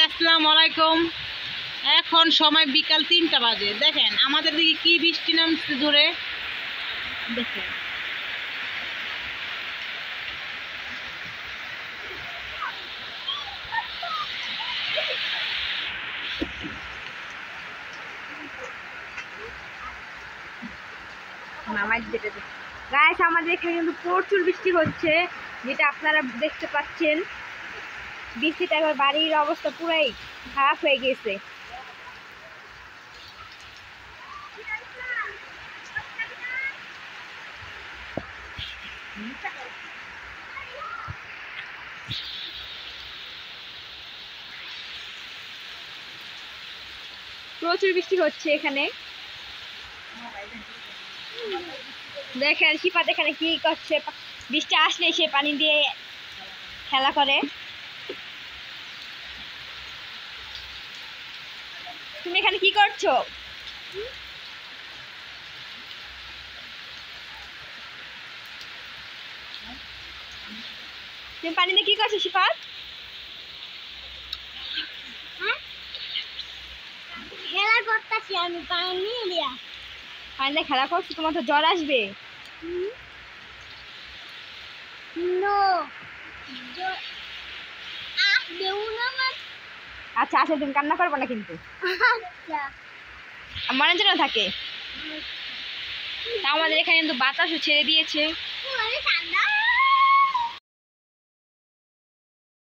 আসসালামু আলাইকুম। এখন সময় বিকাল 3টা বাজে। দেখেন আমাদের দিকে কি বৃষ্টি নামছে জোরে। দেখেন গাইস, আমাদের এখানে কিন্তু প্রচুর বৃষ্টি হচ্ছে, যেটা আপনারা দেখতে পাচ্ছেন। বৃষ্টিতে একবার বাড়ির অবস্থা পুরাই খারাপ হয়ে গেছে। প্রচুর বৃষ্টি হচ্ছে এখানে। দেখেন শিফাত এখানে কি করছে, বৃষ্টি আসলে সে পানি দিয়ে খেলা করে। তুমি এখানে কি করছো? তুমি পানি দিয়ে কি করছো শিফাত? খেলা করতেছি আমি পানি দিয়া। পানি দিয়ে খেলা করছো, তোমার তো জ্বর আসবে। নো দেউ না আমার। আচ্ছা আচ্ছা, তুমি কান্না করবো না কিন্তু, আচ্ছা মনে যেন থাকে। তা আমাদের এখানে কিন্তু বাতাসও ছেড়ে দিয়েছে। ঠান্ডা